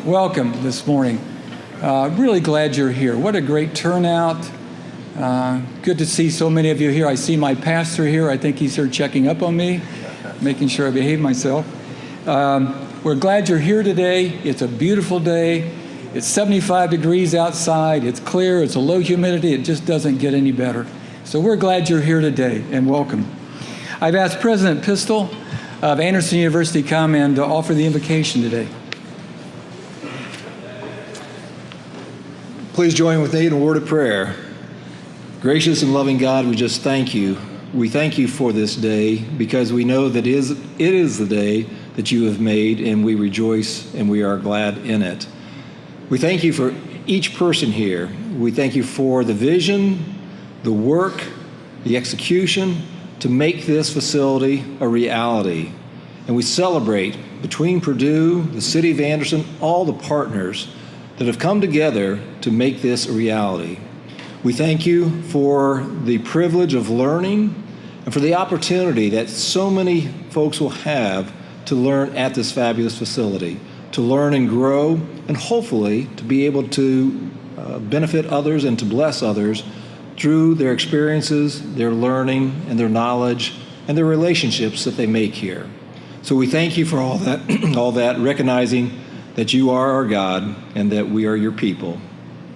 Welcome this morning. Really glad you're here. What a great turnout. Good to see so many of you here. I see my pastor here. I think he's here checking up on me, making sure I behave myself. We're glad you're here today. It's a beautiful day. It's 75 degrees outside. It's clear. It's a low humidity. It just doesn't get any better. So we're glad you're here today, and welcome. I've asked President Pistol of Anderson University to come and offer the invocation today. Please join with me in a word of prayer. Gracious and loving God, we just thank you. We thank you for this day because we know that it is the day that you have made, and we rejoice and we are glad in it. We thank you for each person here. We thank you for the vision, the work, the execution to make this facility a reality. And we celebrate between Purdue, the city of Anderson, all the partners that have come together to make this a reality. We thank you for the privilege of learning and for the opportunity that so many folks will have to learn at this fabulous facility, to learn and grow, and hopefully to be able to benefit others and to bless others through their experiences, their learning, and their knowledge, and their relationships that they make here. So we thank you for all that, recognizing that you are our God and that we are your people.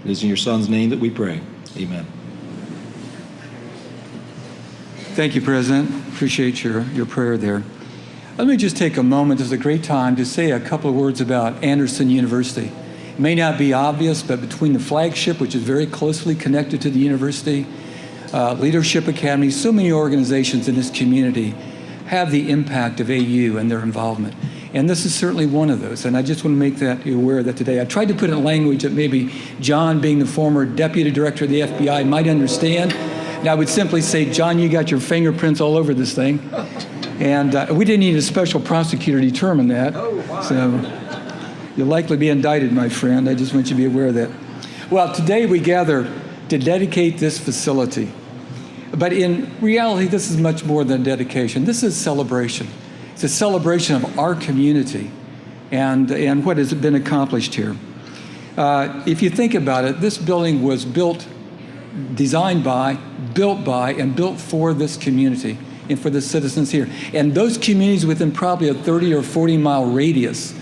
It is in your Son's name that we pray. Amen. Thank you, President. Appreciate your prayer there. Let me just take a moment. This is a great time to say a couple of words about Anderson University. It may not be obvious, but between the flagship, which is very closely connected to the university, Leadership Academy, so many organizations in this community have the impact of AU and their involvement. And this is certainly one of those. And I just want to make you aware of that today. I tried to put it in language that maybe John, being the former deputy director of the FBI, might understand. And I would simply say, John, you got your fingerprints all over this thing. And we didn't need a special prosecutor to determine that. So you'll likely be indicted, my friend. I just want you to be aware of that. Well, today we gather to dedicate this facility. But in reality, this is much more than dedication. This is celebration. It's a celebration of our community and what has been accomplished here. If you think about it, this building was designed by, and built for this community and for the citizens here. And those communities within probably a 30 or 40 mile radius.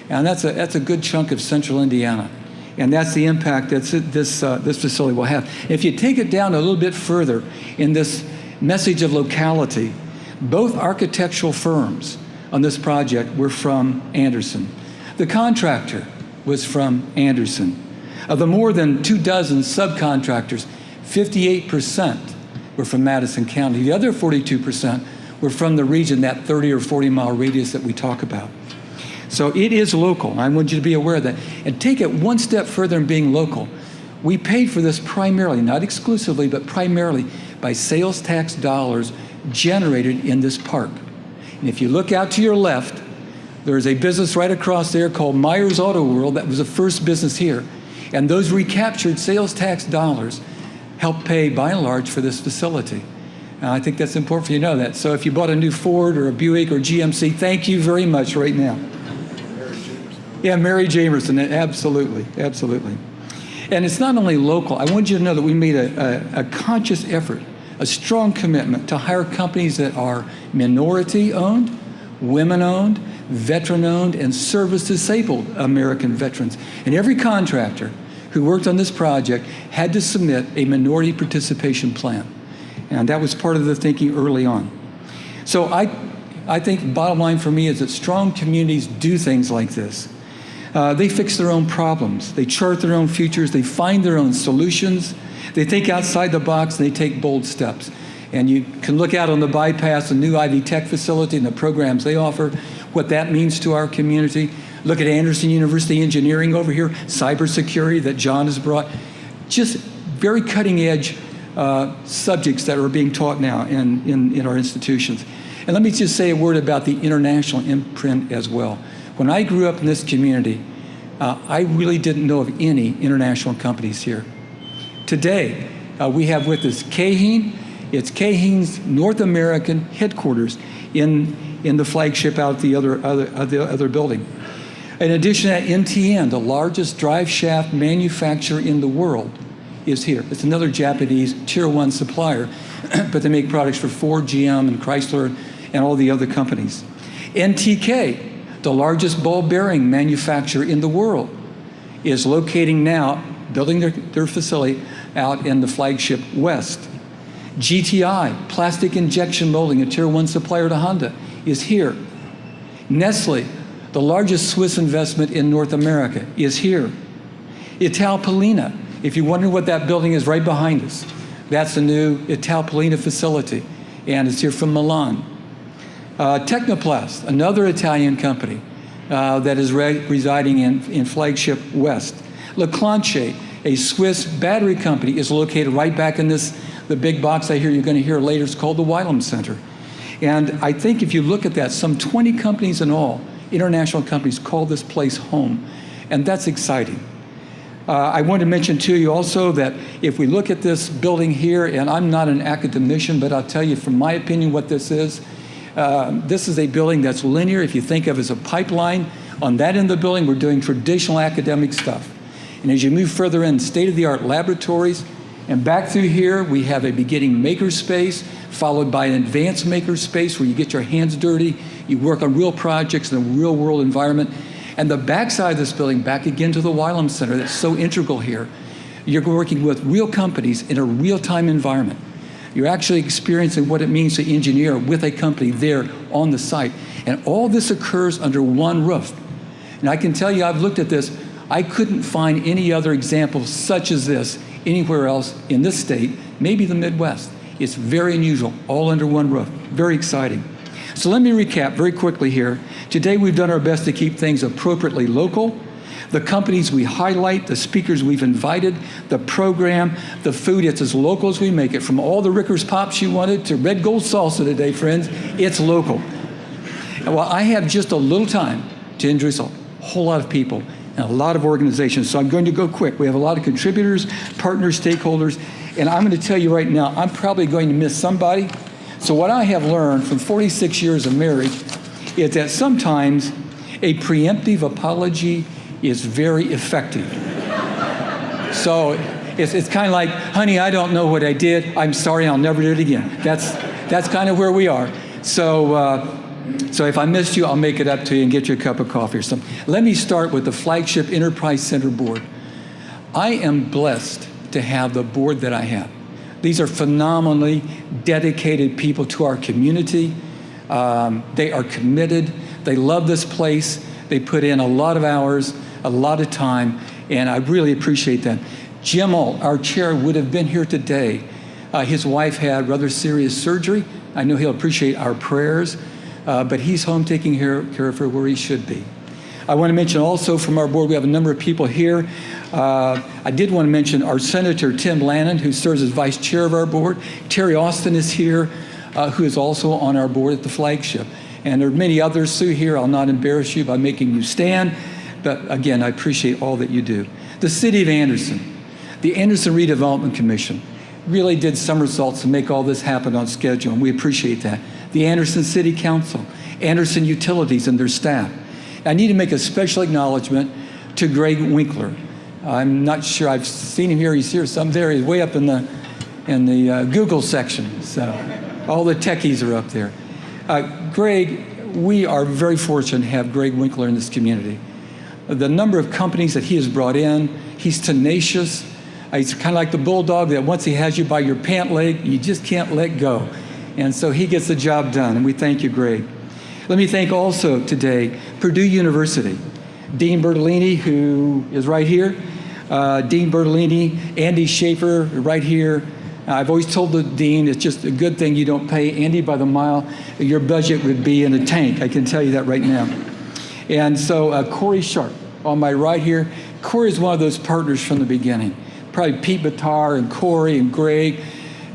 And that's a good chunk of central Indiana. And that's the impact that this facility will have. If you take it down a little bit further in this message of locality, both architectural firms on this project were from Anderson. The contractor was from Anderson. Of the more than 24 subcontractors, 58% were from Madison County. The other 42% were from the region, that 30 or 40 mile radius that we talk about. So it is local. I want you to be aware of that. And take it one step further in being local. We paid for this primarily, not exclusively, but primarily by sales tax dollars generated in this park. And if you look out to your left, there's a business right across there called Myers Auto World. That was the first business here. And those recaptured sales tax dollars helped pay, by and large, for this facility. And I think that's important for you to know that. So if you bought a new Ford or a Buick or GMC, thank you very much right now. Yeah, Mary Jamerson, absolutely, absolutely. And it's not only local. I want you to know that we made a conscious effort, a strong commitment to hire companies that are minority-owned, women-owned, veteran-owned, and service-disabled American veterans. And every contractor who worked on this project had to submit a minority participation plan. And that was part of the thinking early on. So I think the bottom line for me is that strong communities do things like this. They fix their own problems. They chart their own futures. They find their own solutions. They think outside the box, and they take bold steps. And you can look out on the bypass, the new Ivy Tech facility and the programs they offer, what that means to our community. Look at Anderson University Engineering over here, cybersecurity that John has brought. Just very cutting edge subjects that are being taught now in our institutions. And let me just say a word about the international imprint as well. When I grew up in this community, I really didn't know of any international companies here. Today, we have with us Caheen. It's Caheen's North American headquarters in the flagship out at the other building. In addition to that, NTN, the largest drive shaft manufacturer in the world, is here. It's another Japanese tier 1 supplier, but they make products for Ford, GM, and Chrysler, and all the other companies. NTK, the largest ball bearing manufacturer in the world, is locating now, building their facility out in the flagship West. GTI, plastic injection molding, a tier 1 supplier to Honda, is here. Nestle, the largest Swiss investment in North America, is here. Italpalina, if you wonder what that building is right behind us, that's the new Italpalina facility, and it's here from Milan. Technoplast, another Italian company that is residing in flagship West. Leclanche, a Swiss battery company, is located right back in the big box I hear you're going to hear later. It's called the Wylam Center. And I think if you look at that, some 20 companies in all, international companies, call this place home. And that's exciting. I want to mention to you also that if we look at this building here, and I'm not an academician, but I'll tell you from my opinion what this is a building that's linear. If you think of it as a pipeline, on that end of the building, we're doing traditional academic stuff. And as you move further in, state-of-the-art laboratories, and back through here, we have a beginning makerspace, followed by an advanced makerspace where you get your hands dirty, you work on real projects in a real-world environment. And the backside of this building, back again to the Wylam Center, that's so integral here, you're working with real companies in a real-time environment. You're actually experiencing what it means to engineer with a company there on the site. And all this occurs under one roof. And I can tell you, I've looked at this, I couldn't find any other example such as this anywhere else in this state, maybe the Midwest. It's very unusual, all under one roof. Very exciting. So let me recap very quickly here. Today we've done our best to keep things appropriately local. The companies we highlight, the speakers we've invited, the program, the food, it's as local as we make it. From all the Rickers Pops you wanted to Red Gold Salsa today, friends, it's local. And while I have just a little time to introduce a whole lot of people and a lot of organizations, so I'm going to go quick. We have a lot of contributors, partners, stakeholders, and I'm going to tell you right now, I'm probably going to miss somebody. So what I have learned from 46 years of marriage is that sometimes a preemptive apology is very effective. So it's kind of like, honey, I don't know what I did. I'm sorry, I'll never do it again. That's kind of where we are. So if I missed you, I'll make it up to you and get you a cup of coffee or something. Let me start with the Flagship Enterprise Center Board. I am blessed to have the board that I have. These are phenomenally dedicated people to our community. They are committed. They love this place. They put in a lot of hours, a lot of time, and I really appreciate that. Jim Alt, our chair, would have been here today. His wife had rather serious surgery. I know he'll appreciate our prayers, but he's home taking care of her where he should be. I want to mention also from our board, we have a number of people here. I did want to mention our Senator Tim Lannon, who serves as vice chair of our board. Terry Austin is here, who is also on our board at the Flagship. And there are many others, Sue, here. I'll not embarrass you by making you stand. But again, I appreciate all that you do. The City of Anderson, the Anderson Redevelopment Commission, really did somersaults to make all this happen on schedule, and we appreciate that. The Anderson City Council, Anderson Utilities and their staff. I need to make a special acknowledgement to Greg Winkler. I'm not sure, I've seen him here, he's here some there, he's way up in the Google section, so all the techies are up there. Greg, we are very fortunate to have Greg Winkler in this community. The number of companies that he has brought in, he's tenacious. He's kind of like the bulldog that once he has you by your pant leg, you just can't let go. And so he gets the job done, and we thank you, Greg. Let me thank also today Purdue University. Dean Bertolini, who is right here. Dean Bertolini, Andy Schaefer, right here. I've always told the dean it's just a good thing you don't pay Andy by the mile. Your budget would be in a tank, I can tell you that right now. And so Corey Sharp on my right here. Corey is one of those partners from the beginning. Probably Pete Batar and Corey and Greg.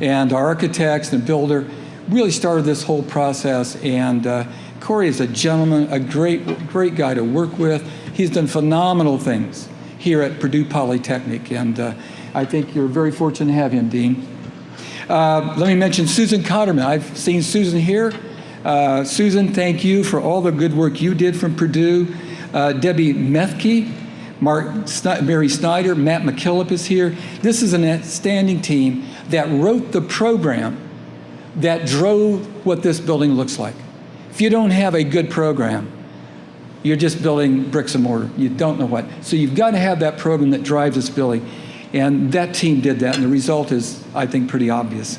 and our architects and builder really started this whole process. And Corey is a gentleman, a great guy to work with. He's done phenomenal things here at Purdue Polytechnic, and I think you're very fortunate to have him, Dean. Let me mention Susan Cotterman. I've seen Susan here. Susan, thank you for all the good work you did from Purdue. Debbie Methke, Mary Snyder, Matt McKillop is here. This is an outstanding team that wrote the program that drove what this building looks like. If you don't have a good program, you're just building bricks and mortar. You don't know what. So you've got to have that program that drives this building. And that team did that, and the result is, I think, pretty obvious.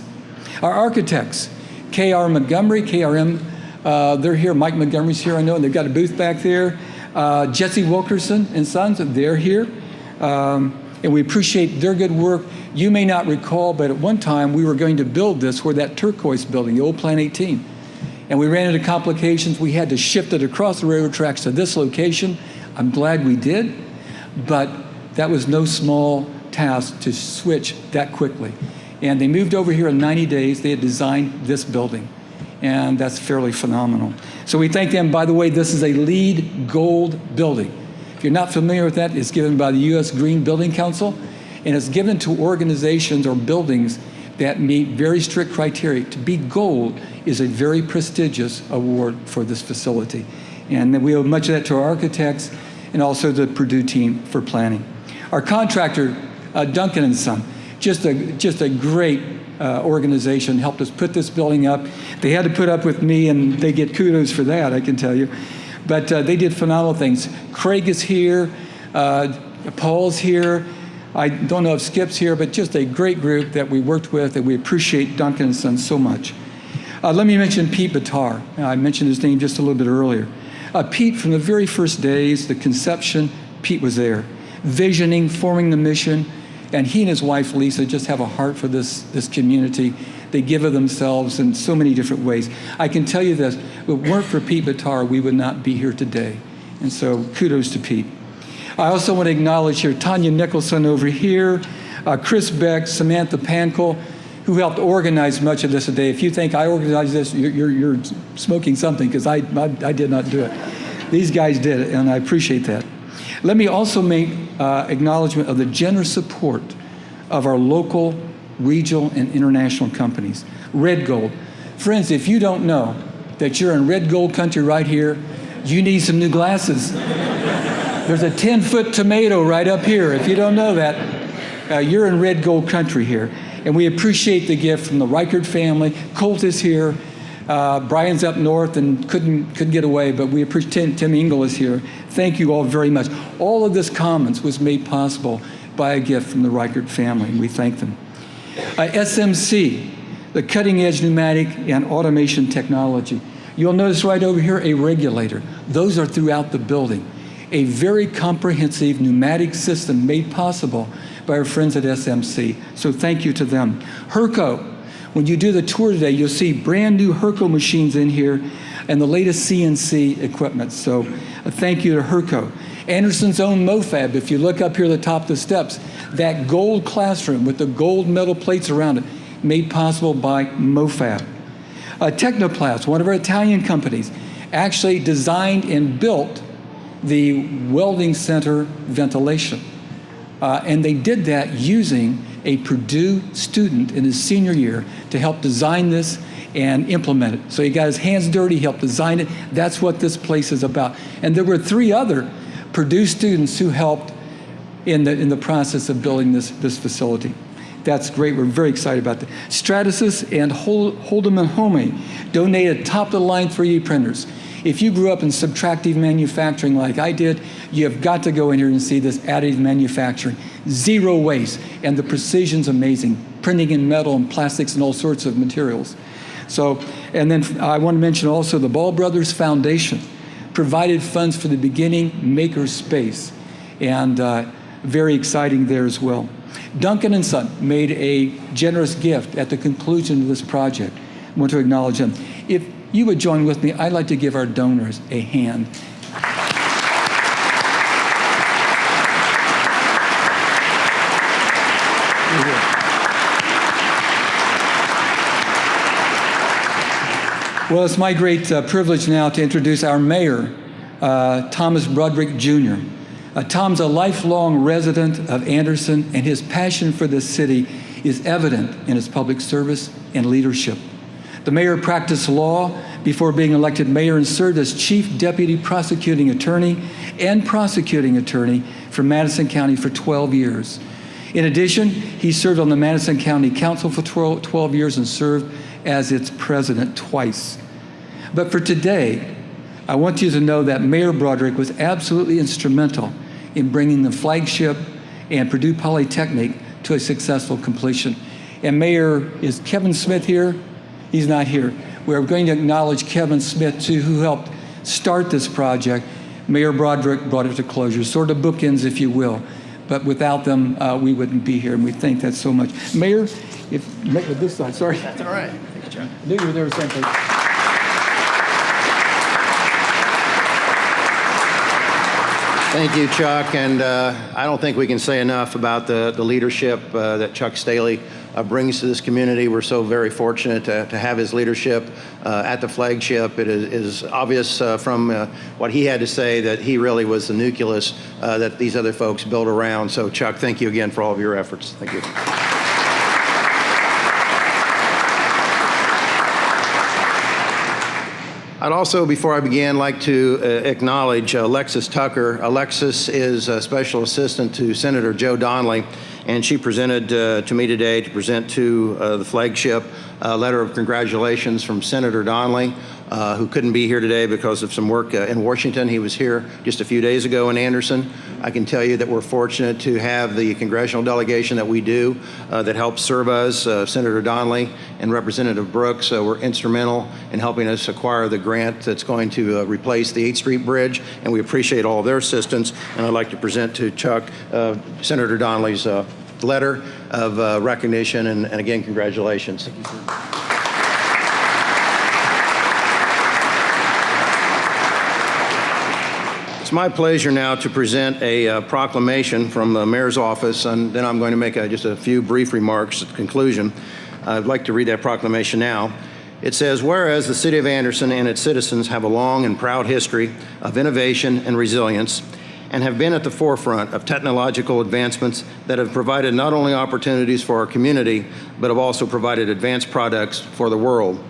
Our architects, KR Montgomery, KRM, they're here. Mike Montgomery's here, I know, and they've got a booth back there. Jesse Wilkerson and Sons, they're here. And we appreciate their good work. You may not recall, but at one time we were going to build this where that turquoise building, the old Plan 18. And we ran into complications. We had to shift it across the railroad tracks to this location. I'm glad we did, but that was no small task to switch that quickly. And they moved over here in 90 days. They had designed this building, and that's fairly phenomenal. So we thank them. By the way, this is a LEED Gold building. If you're not familiar with that, it's given by the U.S. Green Building Council, and it's given to organizations or buildings that meet very strict criteria. To be gold is a very prestigious award for this facility. And we owe much of that to our architects and also the Purdue team for planning. Our contractor, Duncan and Son, just a great organization, helped us put this building up. They had to put up with me, and they get kudos for that, I can tell you. But they did phenomenal things. Craig is here, Paul's here. I don't know if Skip's here, but just a great group that we worked with, and we appreciate Duncan and Son so much. Let me mention Pete Bitar. I mentioned his name just a little bit earlier. Pete, from the very first days, the conception, Pete was there. Visioning, forming the mission, and he and his wife, Lisa, just have a heart for this community. They give of themselves in so many different ways. I can tell you this, if it weren't for Pete Bitar, we would not be here today. And so kudos to Pete. I also want to acknowledge here Tanya Nicholson over here, Chris Beck, Samantha Pankel, who helped organize much of this today. If you think I organized this, you're smoking something, because I did not do it. These guys did it, and I appreciate that. Let me also make acknowledgement of the generous support of our local, regional, and international companies. Red Gold. Friends, if you don't know that you're in red gold country right here, you need some new glasses. There's a 10-foot tomato right up here. If you don't know that, you're in red gold country here. And we appreciate the gift from the Reichert family. Colt is here. Brian's up north and couldn't get away, but we appreciate Tim Engel is here. Thank you all very much. All of this commons was made possible by a gift from the Reichert family, and we thank them. SMC, the cutting edge pneumatic and automation technology. You'll notice right over here a regulator. Those are throughout the building. A very comprehensive pneumatic system made possible by our friends at SMC. So thank you to them. Herco. When you do the tour today, you'll see brand new Herco machines in here and the latest CNC equipment. So thank you to Herco. Anderson's own MoFab, if you look up here at the top of the steps, that gold classroom with the gold metal plates around it, made possible by MoFab. Technoplast, one of our Italian companies, actually designed and built the welding center ventilation. And they did that using a Purdue student in his senior year to help design this and implement it. So he got his hands dirty, helped design it. That's what this place is about. And there were 3 other Purdue students who helped in the process of building this facility. That's great. We're very excited about that. Stratasys and Hold'em and Home donated top-of-the-line 3D printers. If you grew up in subtractive manufacturing like I did, you have got to go in here and see this additive manufacturing. 0 waste, and the precision's amazing. Printing in metal and plastics and all sorts of materials. So, and then I want to mention also the Ball Brothers Foundation provided funds for the beginning maker space, and very exciting there as well. Duncan and Son made a generous gift at the conclusion of this project. I want to acknowledge them. If you would join with me, I'd like to give our donors a hand. Well, it's my great privilege now to introduce our mayor, Thomas Broderick Jr. Tom's a lifelong resident of Anderson, and his passion for this city is evident in his public service and leadership. The mayor practiced law before being elected mayor and served as chief deputy prosecuting attorney and prosecuting attorney for Madison County for 12 years. In addition, he served on the Madison County Council for 12 years and served as its president twice. But for today, I want you to know that Mayor Broderick was absolutely instrumental in bringing the flagship and Purdue Polytechnic to a successful completion. And Mayor, is Kevin Smith here? He's not here. We're going to acknowledge Kevin Smith, too, who helped start this project. Mayor Broderick brought it to closure, sort of bookends, if you will. But without them, we wouldn't be here, and we thank that so much. Mayor, if this side, sorry. That's all right. Thank you, John. I knew you were there someplace. Thank you, Chuck. And I don't think we can say enough about the leadership that Chuck Staley brings to this community. We're so very fortunate to have his leadership at the flagship. It is obvious from what he had to say that he really was the nucleus that these other folks built around. So, Chuck, thank you again for all of your efforts. Thank you. I'd also, before I begin, like to acknowledge Alexis Tucker. Alexis is a special assistant to Senator Joe Donnelly, and she presented to me today to present to the flagship a letter of congratulations from Senator Donnelly, who couldn't be here today because of some work in Washington. He was here just a few days ago in Anderson. I can tell you that we're fortunate to have the congressional delegation that we do that helps serve us. Senator Donnelly and Representative Brooks were instrumental in helping us acquire the grant that's going to replace the 8th Street Bridge, and we appreciate all of their assistance. And I'd like to present to Chuck Senator Donnelly's letter of recognition, and again, congratulations. Thank you, sir. It's my pleasure now to present a proclamation from the mayor's office, and then I'm going to make just a few brief remarks at the conclusion. I'd like to read that proclamation now. It says, whereas the city of Anderson and its citizens have a long and proud history of innovation and resilience, and have been at the forefront of technological advancements that have provided not only opportunities for our community, but have also provided advanced products for the world.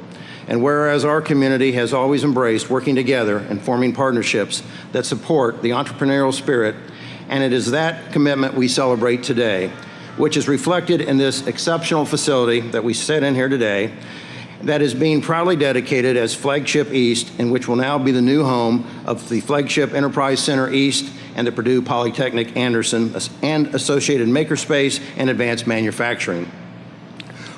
And whereas our community has always embraced working together and forming partnerships that support the entrepreneurial spirit, and it is that commitment we celebrate today, which is reflected in this exceptional facility that we sit in here today, that is being proudly dedicated as Flagship East, and which will now be the new home of the Flagship Enterprise Center East and the Purdue Polytechnic Anderson and associated makerspace and advanced manufacturing.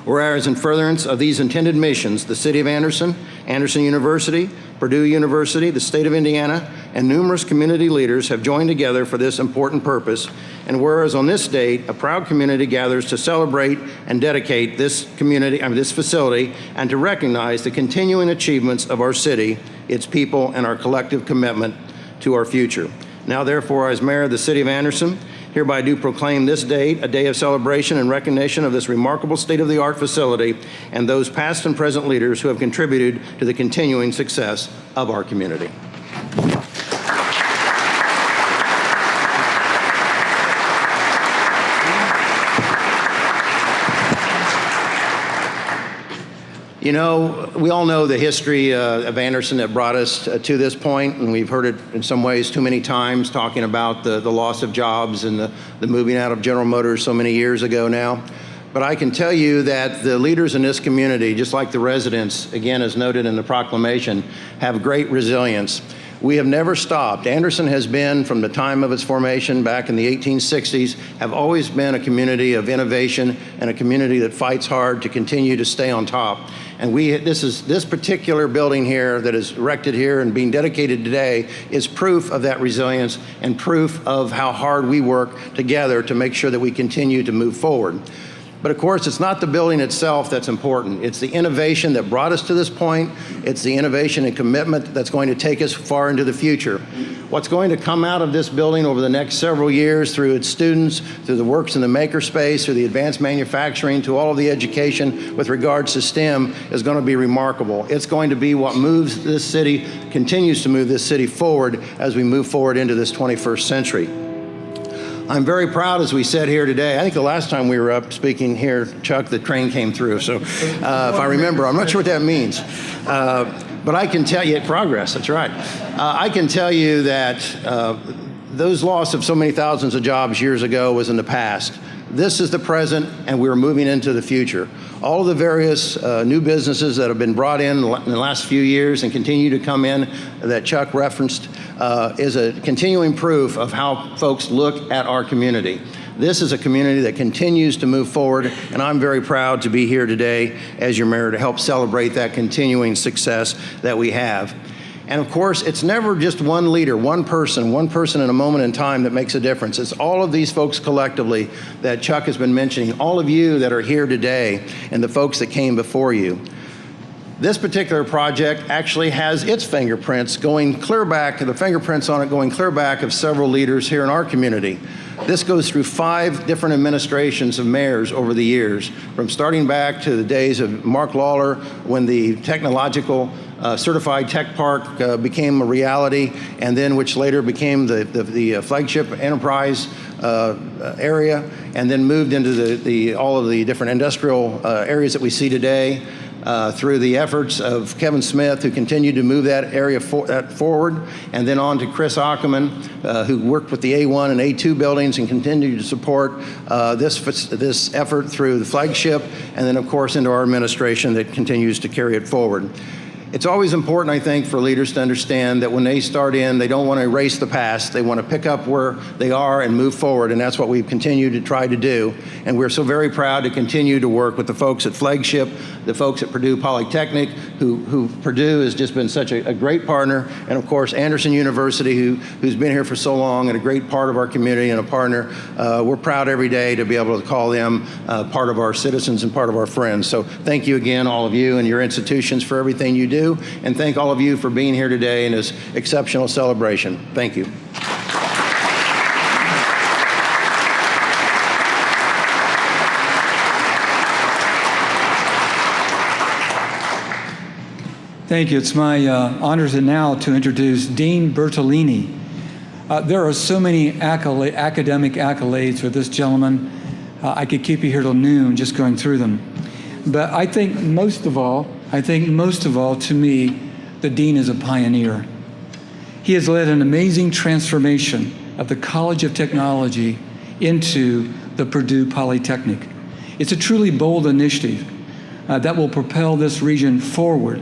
Whereas in furtherance of these intended missions, the City of Anderson, Anderson University, Purdue University, the State of Indiana, and numerous community leaders have joined together for this important purpose. And whereas on this date, a proud community gathers to celebrate and dedicate this facility, and to recognize the continuing achievements of our city, its people, and our collective commitment to our future. Now, therefore, as mayor of the City of Anderson, hereby do proclaim this date a day of celebration and recognition of this remarkable state-of-the-art facility and those past and present leaders who have contributed to the continuing success of our community. You know, we all know the history of Anderson that brought us to this point, and we've heard it in some ways too many times, talking about the loss of jobs and the moving out of General Motors so many years ago now. But I can tell you that the leaders in this community, just like the residents, again, as noted in the proclamation, have great resilience. We have never stopped. Anderson has been, from the time of its formation back in the 1860s, have always been a community of innovation and a community that fights hard to continue to stay on top. And this particular building here that is erected here and being dedicated today is proof of that resilience and proof of how hard we work together to make sure that we continue to move forward. But of course, it's not the building itself that's important. It's the innovation that brought us to this point. It's the innovation and commitment that's going to take us far into the future. what's going to come out of this building over the next several years through its students, through the works in the makerspace, through the advanced manufacturing, to all of the education with regards to STEM is going to be remarkable. It's going to be what moves this city, continues to move this city forward as we move forward into this 21st century. I'm very proud, as we said here today. I think the last time we were up speaking here, Chuck, the train came through. So if I remember, I'm not sure what that means. But I can tell you, progress, that's right. I can tell you that those loss of so many thousands of jobs years ago was in the past. This is the present, and we're moving into the future. All of the various new businesses that have been brought in the last few years and continue to come in that Chuck referenced is a continuing proof of how folks look at our community. This is a community that continues to move forward, and I'm very proud to be here today as your mayor to help celebrate that continuing success that we have. And of course, it's never just one leader, one person in a moment in time that makes a difference. It's all of these folks collectively that Chuck has been mentioning, all of you that are here today, and the folks that came before you. This particular project actually has its fingerprints going clear back, the fingerprints on it going clear back of several leaders here in our community. This goes through 5 different administrations of mayors over the years, from starting back to the days of Mark Lawler when the technological certified tech park became a reality, and then which later became the flagship enterprise area, and then moved into all of the different industrial areas that we see today. Through the efforts of Kevin Smith, who continued to move that area forward, and then on to Chris Ackerman, who worked with the A1 and A2 buildings and continued to support this effort through the flagship, and then of course into our administration that continues to carry it forward. It's always important, I think, for leaders to understand that when they start in, they don't want to erase the past. They want to pick up where they are and move forward, and that's what we've continued to try to do. And we're so very proud to continue to work with the folks at Flagship, the folks at Purdue Polytechnic, who Purdue has just been such a great partner, and of course Anderson University, who's been here for so long and a great part of our community and a partner. We're proud every day to be able to call them part of our citizens and part of our friends. So thank you again, all of you and your institutions, for everything you do. And thank all of you for being here today in this exceptional celebration. Thank you. Thank you. It's my honor now to introduce Dean Bertolini. There are so many academic accolades for this gentleman. I could keep you here till noon just going through them. But I think most of all, to me, the dean is a pioneer. He has led an amazing transformation of the College of Technology into the Purdue Polytechnic. It's a truly bold initiative that will propel this region forward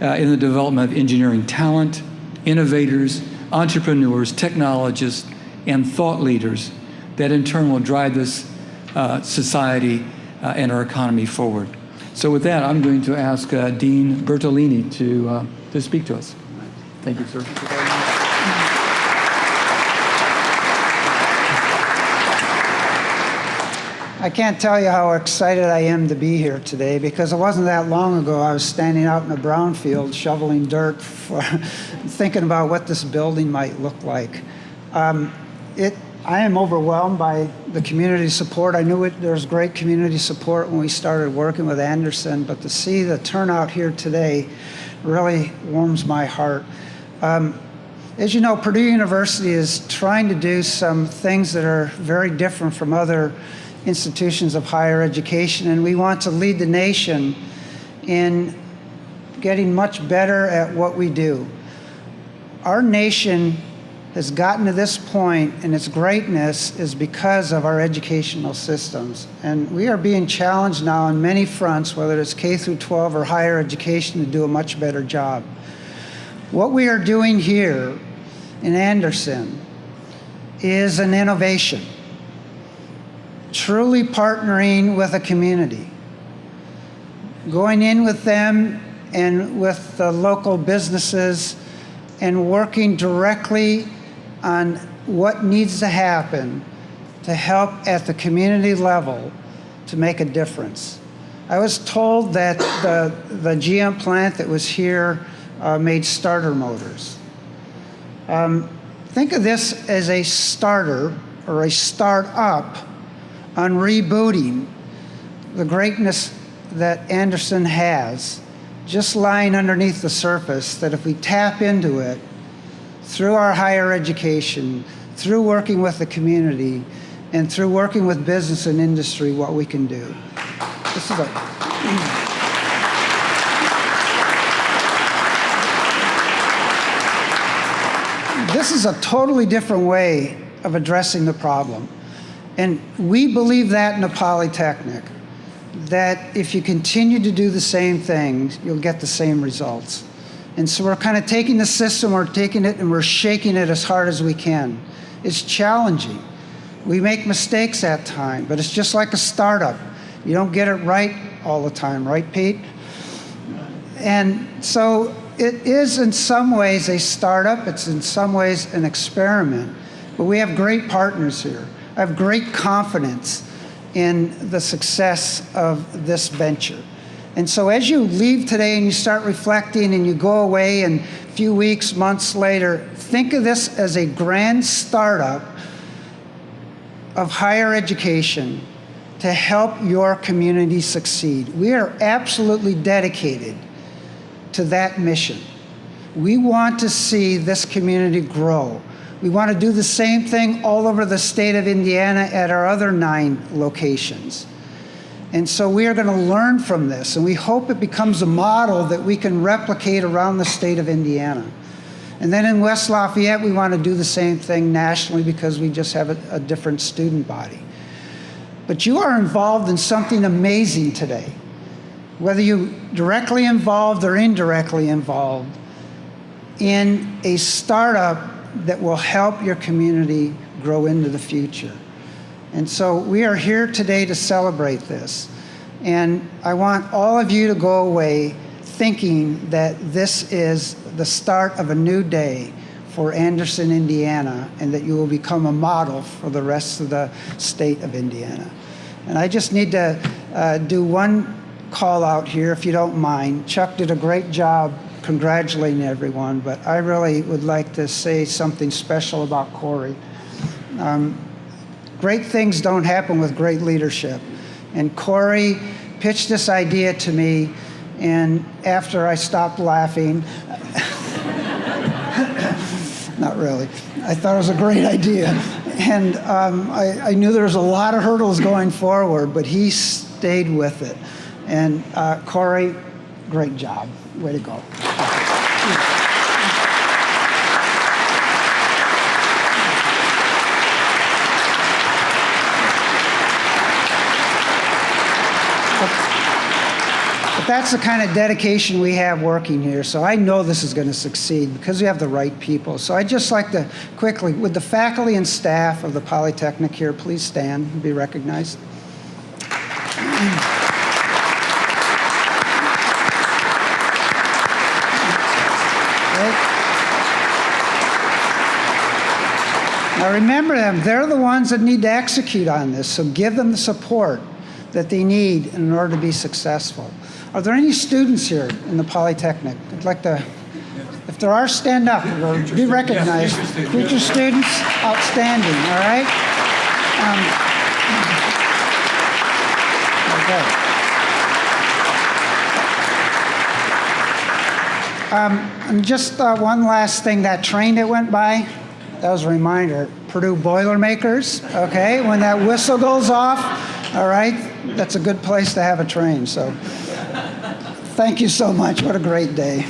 in the development of engineering talent, innovators, entrepreneurs, technologists, and thought leaders that in turn will drive this society and our economy forward. So with that, I'm going to ask Dean Bertolini to speak to us. Thank you, sir. I can't tell you how excited I am to be here today, because it wasn't that long ago I was standing out in a brownfield shoveling dirt thinking about what this building might look like. I am overwhelmed by the community support. I knew there was great community support when we started working with Anderson, but to see the turnout here today really warms my heart. As you know, Purdue University is trying to do some things that are very different from other institutions of higher education, and we want to lead the nation in getting much better at what we do. Our nation has gotten to this point, and its greatness is because of our educational systems. And we are being challenged now on many fronts, whether it's K through 12 or higher education, to do a much better job. What we are doing here in Anderson is an innovation, truly partnering with a community, going in with them and with the local businesses and working directly on what needs to happen to help at the community level to make a difference. I was told that the GM plant that was here made starter motors. Think of this as a starter or a start-up on rebooting the greatness that Anderson has, just lying underneath the surface, that if we tap into it through our higher education, through working with the community, and through working with business and industry, what we can do. This is This is a totally different way of addressing the problem. And we believe that in the Polytechnic, that if you continue to do the same things, you'll get the same results. And so we're kind of taking the system, we're taking it and we're shaking it as hard as we can. It's challenging. We make mistakes at times, but it's just like a startup. You don't get it right all the time, right, Pete? And so it is in some ways a startup, it's in some ways an experiment, but we have great partners here. I have great confidence in the success of this venture. And so as you leave today and you start reflecting and you go away and a few weeks, months later, think of this as a grand startup of higher education to help your community succeed. We are absolutely dedicated to that mission. We want to see this community grow. We want to do the same thing all over the state of Indiana at our other 9 locations. And so we are going to learn from this, and we hope it becomes a model that we can replicate around the state of Indiana. And then in West Lafayette, we want to do the same thing nationally because we just have a different student body. But you are involved in something amazing today. Whether you're directly involved or indirectly involved in a startup that will help your community grow into the future. And so we are here today to celebrate this. And I want all of you to go away thinking that this is the start of a new day for Anderson, Indiana, and that you will become a model for the rest of the state of Indiana. And I just need to do one call out here, if you don't mind. Chuck did a great job congratulating everyone, but I really would like to say something special about Corey. Great things don't happen with great leadership. And Corey pitched this idea to me, and after I stopped laughing, not really, I thought it was a great idea. And I knew there was a lot of hurdles going forward, but he stayed with it. And Corey, great job. Way to go. But that's the kind of dedication we have working here. So I know this is going to succeed because we have the right people. So I'd just like to quickly, with the faculty and staff of the Polytechnic here, please stand and be recognized. Now remember them, they're the ones that need to execute on this, so give them the support that they need in order to be successful. Are there any students here in the Polytechnic? I'd like to, if there are, stand up or be recognized. Future students, outstanding, all right? Okay. And just one last thing, that train that went by, that was a reminder, Purdue Boilermakers, okay? When that whistle goes off, all right, that's a good place to have a train, so. Thank you so much, what a great day.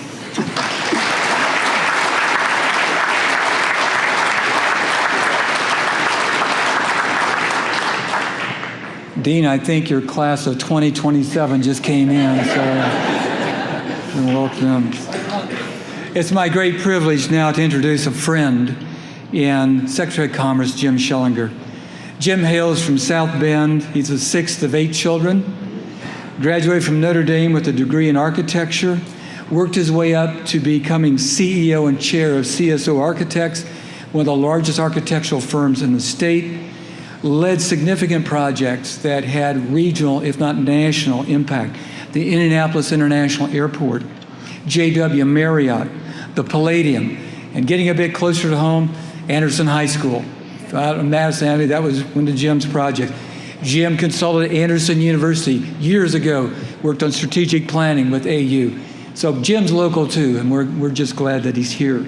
Dean, I think your class of 2027 just came in, so welcome. It's my great privilege now to introduce a friend in Secretary of Commerce, Jim Schellinger. Jim hails from South Bend. He's the 6th of 8 children. Graduated from Notre Dame with a degree in architecture. Worked his way up to becoming CEO and chair of CSO Architects, one of the largest architectural firms in the state. Led significant projects that had regional, if not national, impact. The Indianapolis International Airport, JW Marriott, the Palladium, and getting a bit closer to home, Anderson High School. Out in Madison Avenue, that was one of Jim's projects. Jim consulted at Anderson University years ago, worked on strategic planning with AU. So Jim's local too, and we're just glad that he's here.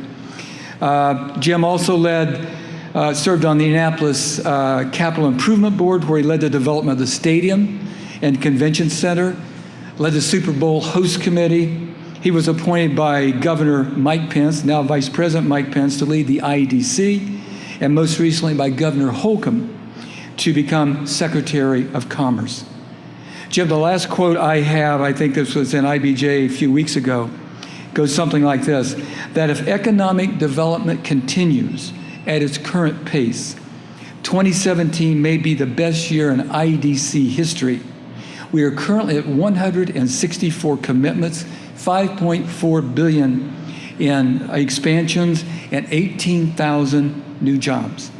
Jim also served on the Indianapolis Capital Improvement Board, where he led the development of the stadium and convention center, led the Super Bowl host committee. He was appointed by Governor Mike Pence, now Vice President Mike Pence, to lead the IEDC, and most recently by Governor Holcomb to become Secretary of Commerce. Jim, the last quote I have, I think this was in IBJ a few weeks ago, goes something like this, that if economic development continues at its current pace, 2017 may be the best year in IEDC history. We are currently at 164 commitments, $5.4 billion in expansions, and 18,000 new jobs.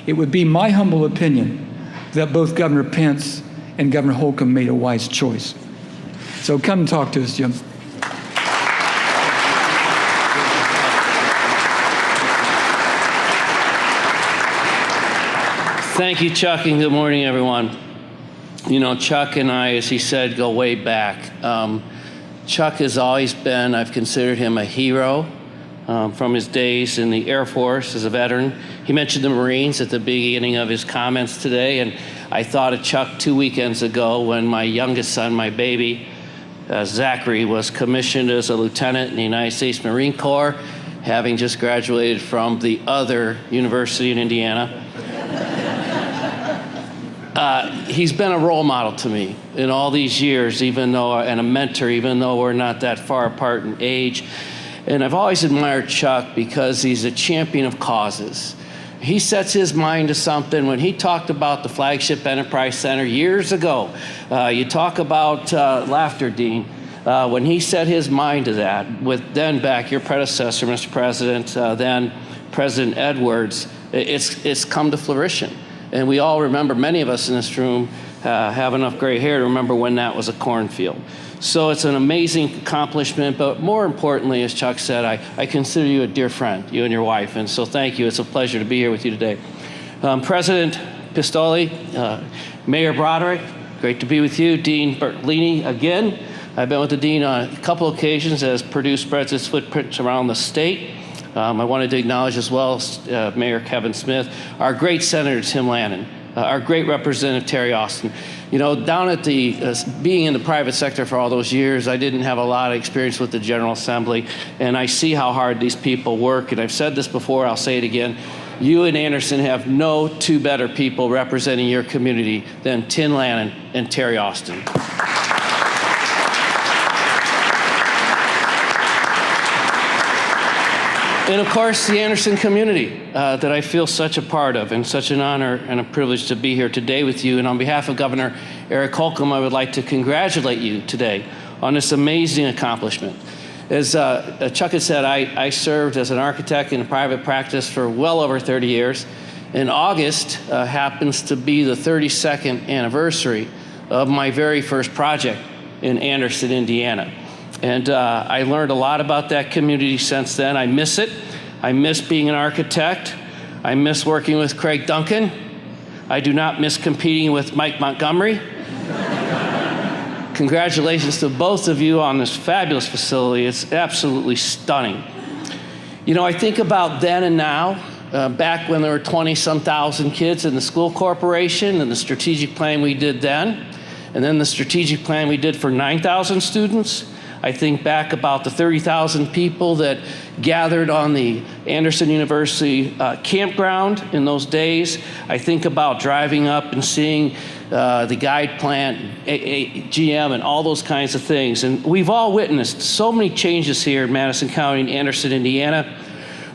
It would be my humble opinion that both Governor Pence and Governor Holcomb made a wise choice. So come and talk to us, Jim. Thank you, Chuck, and good morning, everyone. You know, Chuck and I, as he said, go way back. Chuck has always been, I've considered him a hero from his days in the Air Force as a veteran. He mentioned the Marines at the beginning of his comments today, and I thought of Chuck 2 weekends ago when my youngest son, my baby, Zachary, was commissioned as a lieutenant in the United States Marine Corps, having just graduated from the other university in Indiana. He's been a role model to me in all these years, and a mentor, even though we're not that far apart in age. And I've always admired Chuck because he's a champion of causes. He sets his mind to something. When he talked about the Flagship Enterprise Center years ago, you talk about laughter, Dean. When he set his mind to that, with then back your predecessor, Mr. President, then President Edwards, it's come to fruition. And we all remember, many of us in this room have enough gray hair to remember when that was a cornfield. So it's an amazing accomplishment, but more importantly, as Chuck said, I consider you a dear friend, you and your wife, and so thank you. It's a pleasure to be here with you today. President Pistoli, Mayor Broderick, great to be with you. Dean Bertolini, again. I've been with the Dean on a couple occasions as Purdue spreads its footprints around the state. I wanted to acknowledge as well Mayor Kevin Smith, our great Senator Tim Lannon, our great Representative Terry Austin. You know, down at the, being in the private sector for all those years, I didn't have a lot of experience with the General Assembly, and I see how hard these people work, and I've said this before, I'll say it again. You and Anderson have no two better people representing your community than Tim Lannon and Terry Austin. And of course, the Anderson community that I feel such a part of, and such an honor and a privilege to be here today with you. And on behalf of Governor Eric Holcomb, I would like to congratulate you today on this amazing accomplishment. As Chuck had said, I served as an architect in private practice for well over 30 years. And August happens to be the 32nd anniversary of my very first project in Anderson, Indiana. And I learned a lot about that community since then. I miss it. I miss being an architect. I miss working with Craig Duncan. I do not miss competing with Mike Montgomery. Congratulations to both of you on this fabulous facility. It's absolutely stunning. You know, I think about then and now, back when there were 20-some thousand kids in the school corporation and the strategic plan we did then, and then the strategic plan we did for 9,000 students. I think back about the 30,000 people that gathered on the Anderson University campground in those days. I think about driving up and seeing the guide plant, GM, and all those kinds of things. And we've all witnessed so many changes here in Madison County and Anderson, Indiana.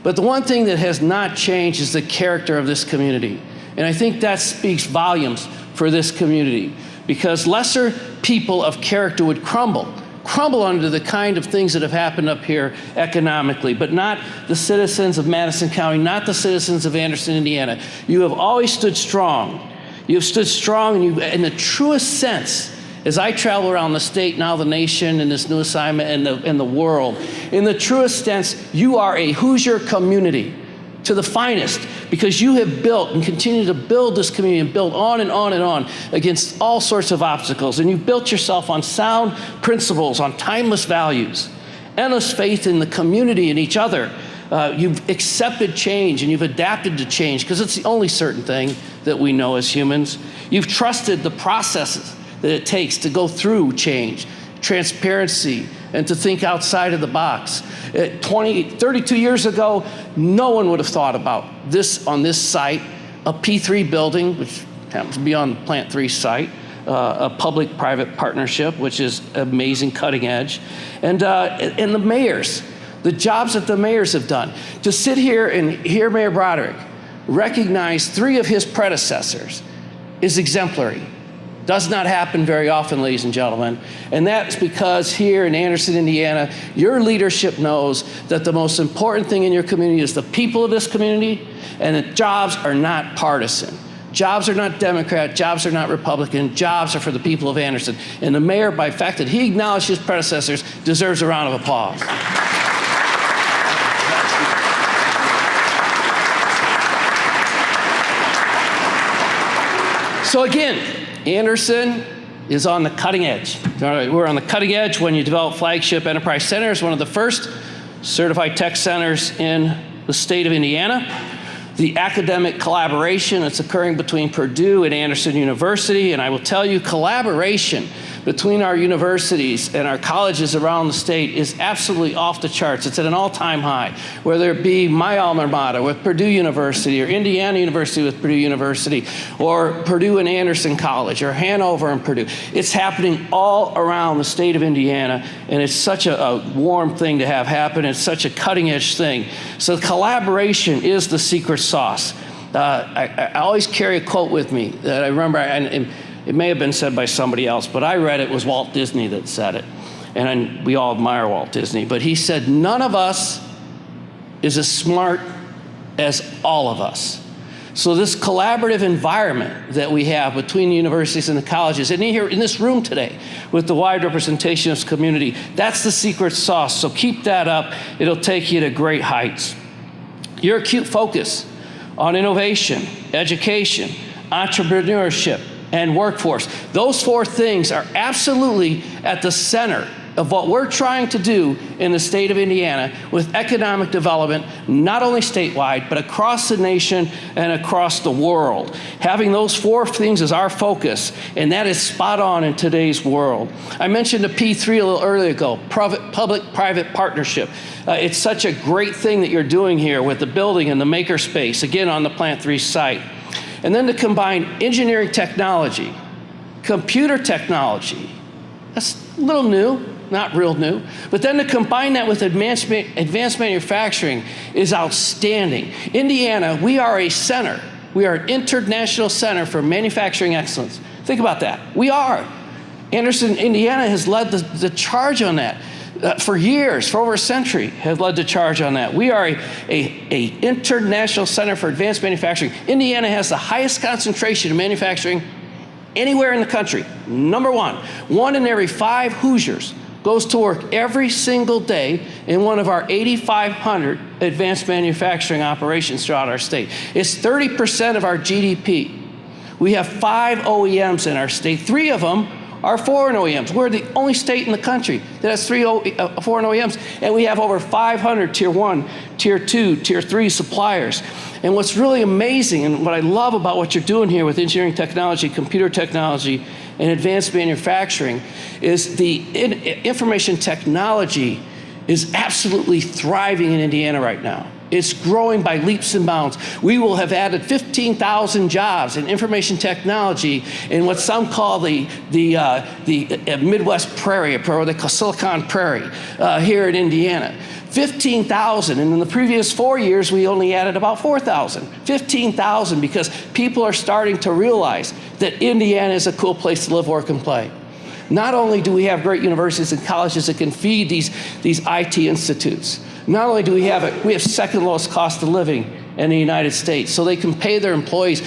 But the one thing that has not changed is the character of this community. And I think that speaks volumes for this community, because lesser people of character would crumble under the kind of things that have happened up here economically, but not the citizens of Madison County, not the citizens of Anderson, Indiana. You have always stood strong. You have stood strong, and in the truest sense, as I travel around the state, now the nation, in this new assignment, and the world, in the truest sense, you are a Hoosier community to the finest, because you have built and continue to build this community and build on and on and on against all sorts of obstacles. And you've built yourself on sound principles, on timeless values, endless faith in the community and each other. You've accepted change and you've adapted to change because it's the only certain thing that we know as humans. You've trusted the processes that it takes to go through change, transparency, and to think outside of the box. 32 years ago, no one would have thought about this on this site, a P3 building, which happens to be on the Plant 3 site, a public-private partnership, which is amazing, cutting edge, and the mayors, the jobs that the mayors have done. To sit here and hear Mayor Broderick recognize 3 of his predecessors is exemplary. Does not happen very often, ladies and gentlemen. And that's because here in Anderson, Indiana, your leadership knows that the most important thing in your community is the people of this community, and that jobs are not partisan. Jobs are not Democrat, jobs are not Republican, jobs are for the people of Anderson. And the mayor, by the fact that he acknowledged his predecessors, deserves a round of applause. So again, Anderson is on the cutting edge. All right, we're on the cutting edge when you develop flagship enterprise centers, one of the first certified tech centers in the state of Indiana. The academic collaboration that's occurring between Purdue and Anderson University, and I will tell you, collaboration between our universities and our colleges around the state is absolutely off the charts. It's at an all-time high, whether it be my alma mater with Purdue University, or Indiana University with Purdue University, or Purdue and Anderson College, or Hanover and Purdue. It's happening all around the state of Indiana, and it's such a warm thing to have happen. It's such a cutting-edge thing. So collaboration is the secret sauce. I always carry a quote with me that I remember, and it may have been said by somebody else, but I read it was Walt Disney that said it. And we all admire Walt Disney. But he said, none of us is as smart as all of us. So this collaborative environment that we have between the universities and the colleges, and here in this room today with the wide representation of this community, that's the secret sauce. So keep that up. It'll take you to great heights. Your acute focus on innovation, education, entrepreneurship, and workforce. Those 4 things are absolutely at the center of what we're trying to do in the state of Indiana with economic development, not only statewide, but across the nation and across the world. Having those 4 things as our focus, and that is spot on in today's world. I mentioned the P3 a little earlier ago, public-private partnership. It's such a great thing that you're doing here with the building and the makerspace, again on the Plant 3 site. And then to combine engineering technology, computer technology, that's a little new, not real new, but then to combine that with advanced manufacturing is outstanding. Indiana, we are a center. We are an international center for manufacturing excellence. Think about that. We are. Anderson, Indiana has led the charge on that. For years, for over a century, has led the charge on that. We are a international center for advanced manufacturing. Indiana has the highest concentration of manufacturing anywhere in the country. Number 1. 1 in every 5 Hoosiers goes to work every single day in one of our 8,500 advanced manufacturing operations throughout our state. It's 30% of our GDP. We have 5 OEMs in our state. 3 of them are foreign OEMs. We're the only state in the country that has 3 foreign OEMs, and we have over 500 Tier 1, Tier 2, Tier 3 suppliers. And what's really amazing, and what I love about what you're doing here with engineering technology, computer technology, and advanced manufacturing, is the information technology is absolutely thriving in Indiana right now. It's growing by leaps and bounds. We will have added 15,000 jobs in information technology in what some call the Midwest Prairie, or they call Silicon Prairie, here in Indiana. 15,000, and in the previous 4 years, we only added about 4,000. 15,000, because people are starting to realize that Indiana is a cool place to live, work, and play. Not only do we have great universities and colleges that can feed these IT institutes, not only do we have second lowest cost of living in the United States, so they can pay their employees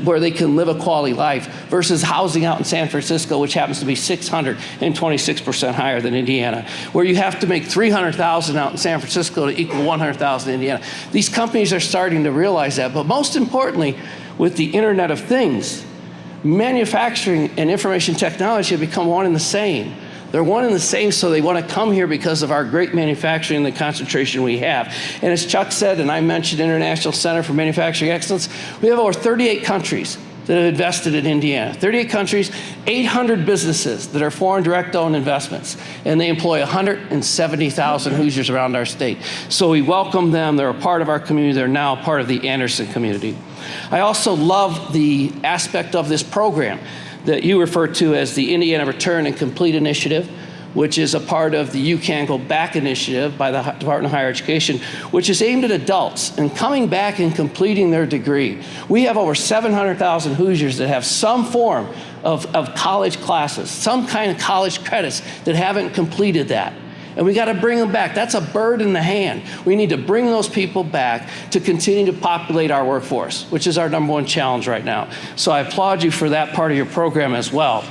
where they can live a quality life, versus housing out in San Francisco, which happens to be 626% higher than Indiana, where you have to make $300,000 out in San Francisco to equal $100,000 in Indiana. These companies are starting to realize that, but most importantly, with the Internet of Things, manufacturing and information technology have become one and the same. They're one and the same, so they want to come here because of our great manufacturing and the concentration we have. And as Chuck said, and I mentioned International Center for Manufacturing Excellence, we have over 38 countries that have invested in Indiana. 38 countries, 800 businesses that are foreign direct-owned investments, and they employ 170,000 Hoosiers around our state. So we welcome them. They're a part of our community. They're now a part of the Anderson community. I also love the aspect of this program that you refer to as the Indiana Return and Complete Initiative, which is a part of the You Can Go Back initiative by the Department of Higher Education, which is aimed at adults and coming back and completing their degree. We have over 700,000 Hoosiers that have some form of college classes, some kind of college credits that haven't completed that. And we got to bring them back. That's a bird in the hand. We need to bring those people back to continue to populate our workforce, which is our #1 challenge right now. So I applaud you for that part of your program as well.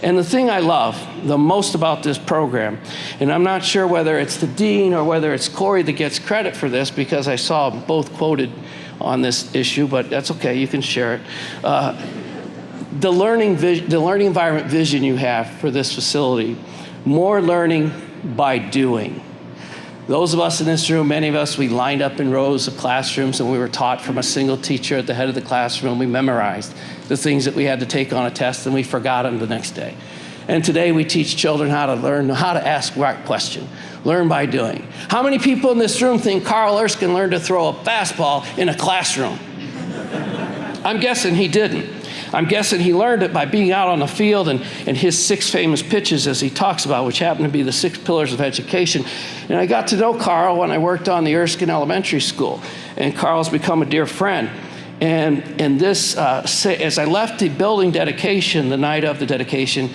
And the thing I love the most about this program, and I'm not sure whether it's the dean or whether it's Corey that gets credit for this, because I saw them both quoted on this issue, but that's okay, you can share it. The learning environment vision you have for this facility, more learning by doing. Those of us in this room, many of us, we lined up in rows of classrooms and we were taught from a single teacher at the head of the classroom. We memorized the things that we had to take on a test and we forgot them the next day. And today we teach children how to learn how to ask the right question. Learn by doing. How many people in this room think Carl Erskine learned to throw a fastball in a classroom? I'm guessing he didn't. I'm guessing he learned it by being out on the field and his 6 famous pitches, as he talks about, which happen to be the 6 pillars of education. And I got to know Carl when I worked on the Erskine Elementary School. And Carl's become a dear friend. And this, as I left the building dedication, the night of the dedication,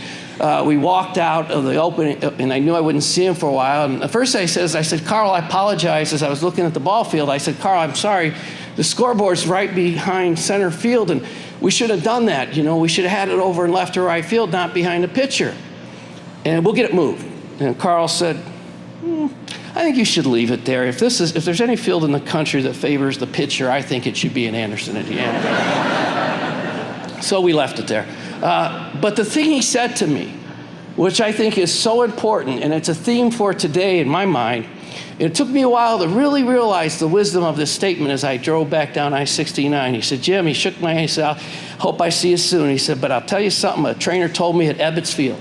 we walked out of the opening, and I knew I wouldn't see him for a while. And the first thing I said, Carl, I apologize. As I was looking at the ball field, I said, Carl, I'm sorry. The scoreboard's right behind center field, and we should have done that. You know, we should have had it over in left or right field, not behind the pitcher. And we'll get it moved. And Carl said, I think you should leave it there. If there's any field in the country that favors the pitcher, I think it should be in Anderson, Indiana. So we left it there. But the thing he said to me, which I think is so important, and it's a theme for today in my mind, it took me a while to really realize the wisdom of this statement as I drove back down I-69. He said, Jim, he shook my hand, he said, I hope I see you soon. He said, but I'll tell you something, a trainer told me at Ebbets Field,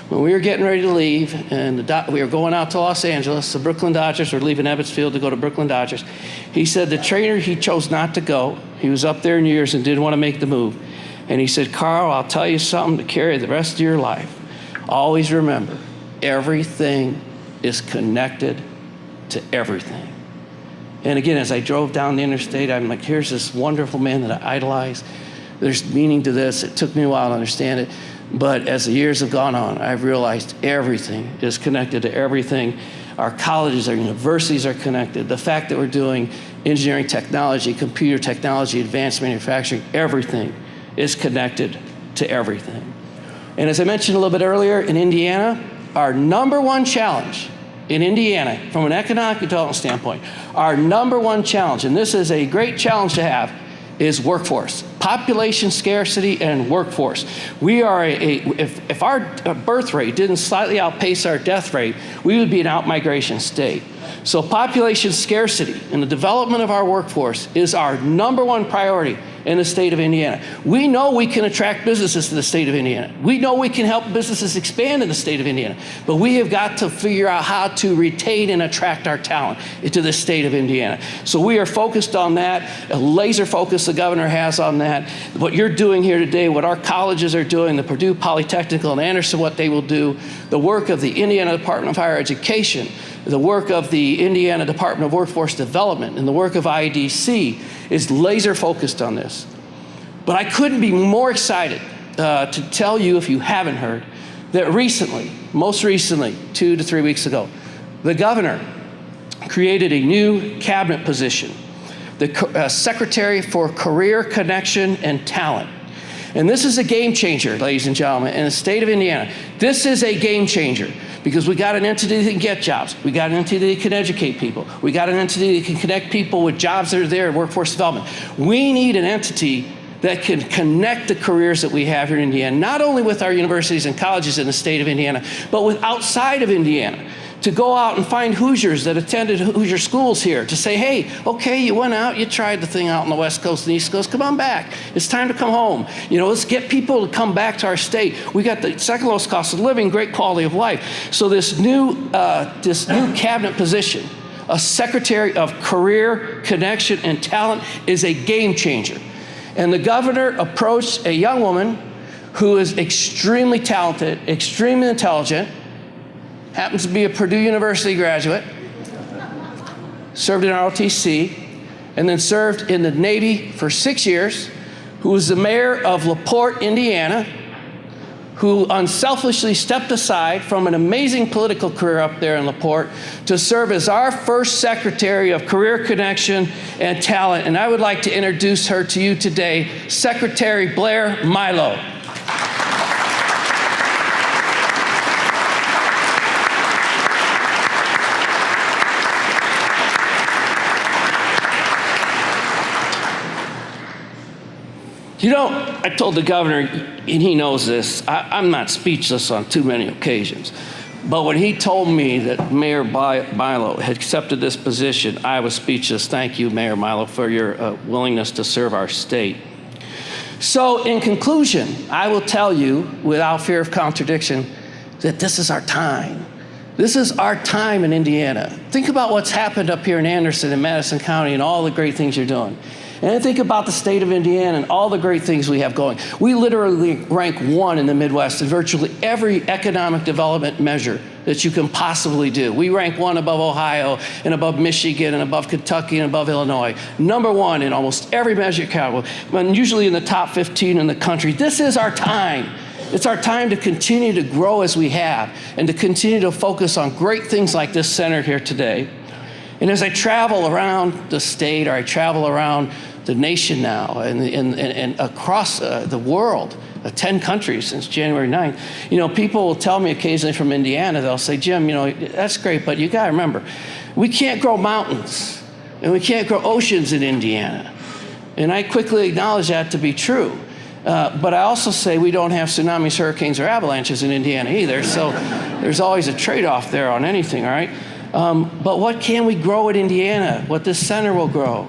when we were getting ready to leave, and we were going out to Los Angeles, the Brooklyn Dodgers were leaving Ebbets Field to go to Brooklyn Dodgers. He said the trainer, he chose not to go. He was up there in years and didn't want to make the move. And he said, Carl, I'll tell you something to carry the rest of your life. Always remember, everything is connected to everything. And again, as I drove down the interstate, I'm like, here's this wonderful man that I idolize. There's meaning to this. It took me a while to understand it. But as the years have gone on, I've realized everything is connected to everything. Our colleges, our universities are connected. The fact that we're doing engineering technology, computer technology, advanced manufacturing, everything is connected to everything. And as I mentioned a little bit earlier, in Indiana, our #1 challenge in Indiana, from an economic development standpoint, our #1 challenge, and this is a great challenge to have, is workforce, population scarcity and workforce. We are if our birth rate didn't slightly outpace our death rate, we would be an out-migration state. So population scarcity and the development of our workforce is our #1 priority in the state of Indiana. We know we can attract businesses to the state of Indiana. We know we can help businesses expand in the state of Indiana, but we have got to figure out how to retain and attract our talent into the state of Indiana. So we are focused on that, a laser focus the governor has on that. What you're doing here today, what our colleges are doing, the Purdue, Polytechnic, and Anderson, what they will do, the work of the Indiana Department of Higher Education, the work of the Indiana Department of Workforce Development, and the work of IDC is laser focused on this. But I couldn't be more excited to tell you, if you haven't heard, that recently, most recently, 2 to 3 weeks ago, the governor created a new cabinet position the Secretary for Career Connection and Talent. And this is a game changer, ladies and gentlemen, in the state of Indiana. This is a game changer because we got an entity that can get jobs. We got an entity that can educate people. We got an entity that can connect people with jobs that are there in workforce development. We need an entity that can connect the careers that we have here in Indiana, not only with our universities and colleges in the state of Indiana, but with outside of Indiana, to go out and find Hoosiers that attended Hoosier schools here to say, hey, okay, you went out, you tried the thing out on the West Coast and the East Coast, come on back. It's time to come home. You know, let's get people to come back to our state. We got the second lowest cost of living, great quality of life. So this new cabinet position, a Secretary of Career, Connection, and Talent, is a game changer. And the governor approached a young woman who is extremely talented, extremely intelligent, happens to be a Purdue University graduate, served in ROTC, and then served in the Navy for 6 years, who was the mayor of LaPorte, Indiana, who unselfishly stepped aside from an amazing political career up there in LaPorte to serve as our first Secretary of Career Connection and Talent. And I would like to introduce her to you today, Secretary Blair Milo. You know, I told the governor, and he knows this, I'm not speechless on too many occasions. But when he told me that Mayor Milo had accepted this position, I was speechless. Thank you, Mayor Milo, for your willingness to serve our state. So in conclusion, I will tell you, without fear of contradiction, that this is our time. This is our time in Indiana. Think about what's happened up here in Anderson and Madison County and all the great things you're doing. And then think about the state of Indiana and all the great things we have going. We literally rank 1 in the Midwest in virtually every economic development measure that you can possibly do. We rank 1 above Ohio and above Michigan and above Kentucky and above Illinois. Number 1 in almost every measure category, and usually in the top 15 in the country. This is our time. It's our time to continue to grow as we have and to continue to focus on great things like this center here today. And as I travel around the state, or I travel around the nation now and across the world, 10 countries since January 9th, you know, people will tell me occasionally from Indiana, they'll say, Jim, you know, that's great, but you got to remember, we can't grow mountains and we can't grow oceans in Indiana. And I quickly acknowledge that to be true. But I also say we don't have tsunamis, hurricanes, or avalanches in Indiana either, so there's always a trade-off there on anything, all right? But what can we grow at Indiana? What this center will grow?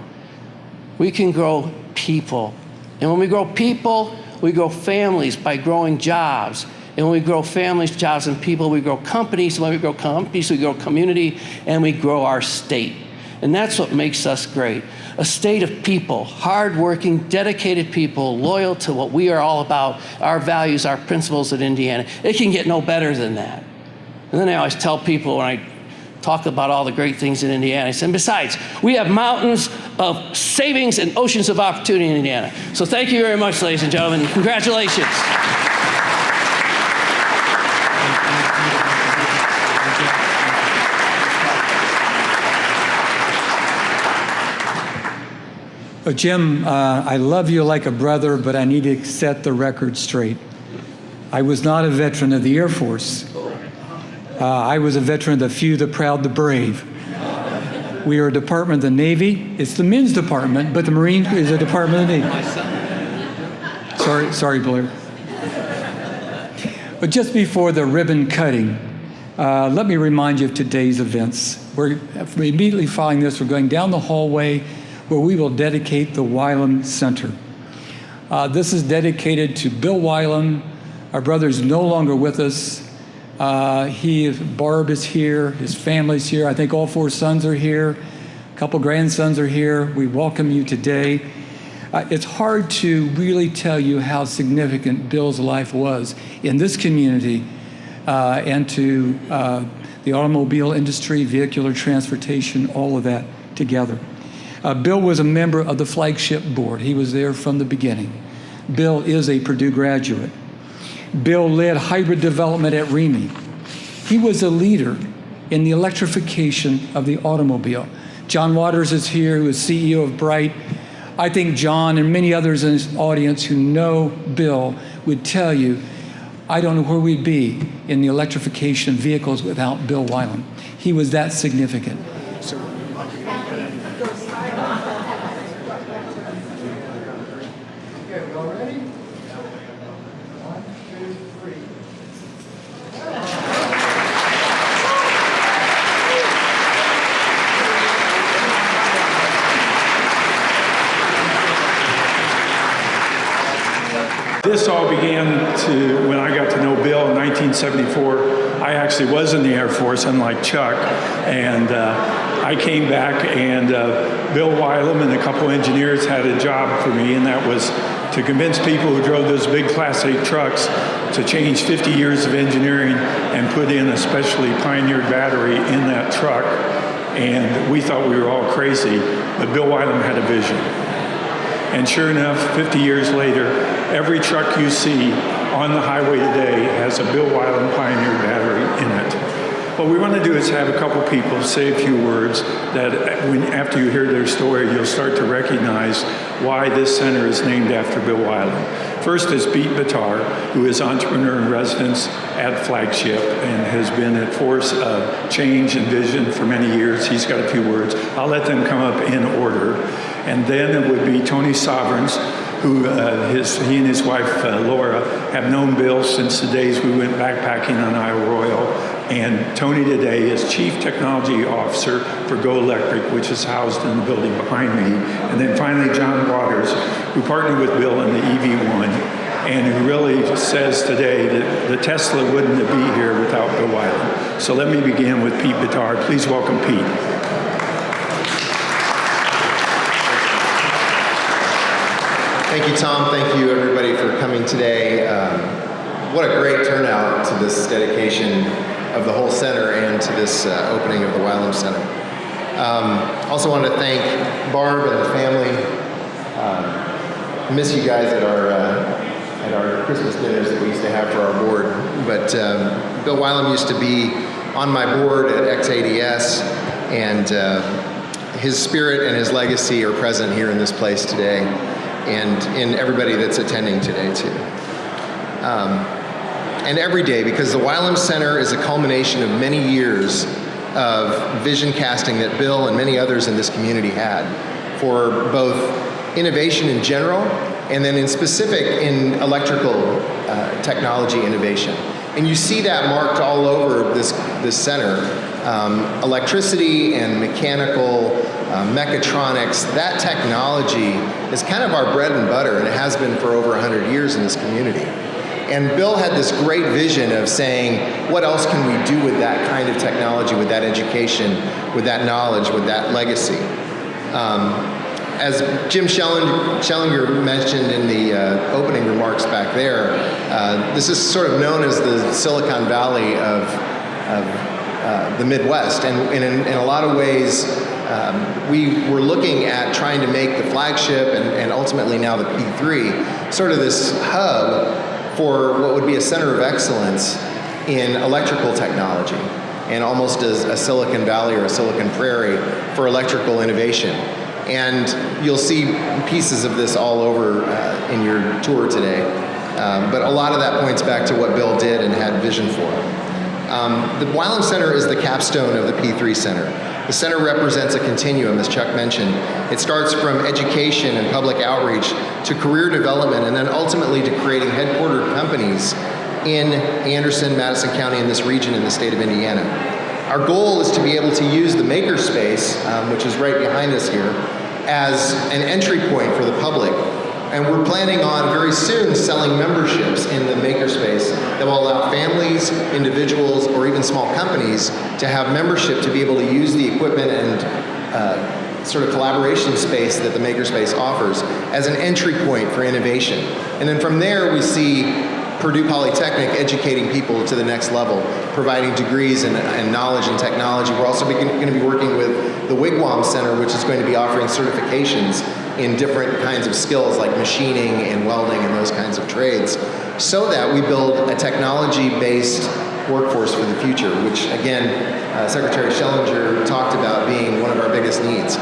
We can grow people. And when we grow people, we grow families by growing jobs. And when we grow families, jobs, and people, we grow companies. When we grow companies, we grow community, and we grow our state. And that's what makes us great. A state of people, hardworking, dedicated people, loyal to what we are all about, our values, our principles at Indiana. It can get no better than that. And then I always tell people when I talk about all the great things in Indiana. And besides, we have mountains of savings and oceans of opportunity in Indiana. So thank you very much, ladies and gentlemen. Congratulations. Jim, I love you like a brother, but I need to set the record straight. I was not a veteran of the Air Force. I was a veteran of the few, the proud, the brave. We are a department of the Navy. It's the men's department, but the Marine is a department of the Navy. Sorry, Blair. But just before the ribbon cutting, let me remind you of today's events. We're immediately following this. We're going down the hallway where we will dedicate the Wylam Center. This is dedicated to Bill Wylam. Our brother is no longer with us. Barb is here, his family's here. I think all 4 sons are here. A couple grandsons are here. We welcome you today. It's hard to really tell you how significant Bill's life was in this community and to the automobile industry, vehicular transportation, all of that together. Bill was a member of the flagship board. He was there from the beginning. Bill is a Purdue graduate. Bill led hybrid development at REME. He was a leader in the electrification of the automobile. John Waters is here, who is CEO of Bright. I think John and many others in this audience who know Bill would tell you, I don't know where we'd be in the electrification of vehicles without Bill Wylam. He was that significant. This all began when I got to know Bill in 1974. I actually was in the Air Force, unlike Chuck, and I came back, and Bill Wylam and a couple engineers had a job for me, and that was to convince people who drove those big Class 8 trucks to change 50 years of engineering and put in a specially pioneered battery in that truck. And we thought we were all crazy, but Bill Wylam had a vision. And sure enough, 50 years later, every truck you see on the highway today has a Bill Wylam pioneered battery in it. What we want to do is have a couple people say a few words that after you hear their story, you'll start to recognize why this center is named after Bill Wylam. First is Pete Bitar, who is entrepreneur in residence at Flagship and has been a force of change and vision for many years. He's got a few words. I'll let them come up in order. And then it would be Tony Sovereigns, who he and his wife Laura have known Bill since the days we went backpacking on Iowa Royal. And Tony today is Chief Technology Officer for Go Electric, which is housed in the building behind me. And then finally John Waters, who partnered with Bill in the EV1, and who really says today that the Tesla wouldn't be here without Bill Wylam. So let me begin with Pete Bitar. Please welcome Pete. Thank you, Tom. Thank you, everybody, for coming today. What a great turnout to this dedication of the whole center and to this opening of the Wylam Center. Also wanted to thank Barb and the family. Miss you guys at our Christmas dinners that we used to have for our board. But Bill Wylam used to be on my board at XADS, and his spirit and his legacy are present here in this place today, and in everybody that's attending today too. And every day, because the Wylam Center is a culmination of many years of vision casting that Bill and many others in this community had for both innovation in general and then in specific in electrical technology innovation. And you see that marked all over this center. Electricity and mechanical, mechatronics, that technology is kind of our bread and butter, and it has been for over 100 years in this community. And Bill had this great vision of saying, what else can we do with that kind of technology, with that education, with that knowledge, with that legacy? As Jim Schellinger mentioned in the opening remarks back there, this is sort of known as the Silicon Valley of the Midwest. And in a lot of ways, we were looking at trying to make the Flagship and ultimately now the P3 sort of this hub for what would be a center of excellence in electrical technology, and almost as a Silicon Valley or a Silicon Prairie for electrical innovation. And you'll see pieces of this all over in your tour today. But a lot of that points back to what Bill did and had vision for. The Wylam Center is the capstone of the P3 Center. The center represents a continuum, as Chuck mentioned. It starts from education and public outreach to career development, and then ultimately to creating headquartered companies in Anderson, Madison County, and this region in the state of Indiana. Our goal is to be able to use the makerspace, which is right behind us here, as an entry point for the public. And we're planning on very soon selling memberships in the makerspace that will allow families, individuals, or even small companies to have membership to be able to use the equipment and sort of collaboration space that the makerspace offers as an entry point for innovation. And then from there we see Purdue Polytechnic educating people to the next level, providing degrees and knowledge and technology. We're also going to be working with the Wigwam Center, which is going to be offering certifications in different kinds of skills like machining and welding and those kinds of trades, so that we build a technology-based workforce for the future, which again, Secretary Schellinger talked about being one of our biggest needs.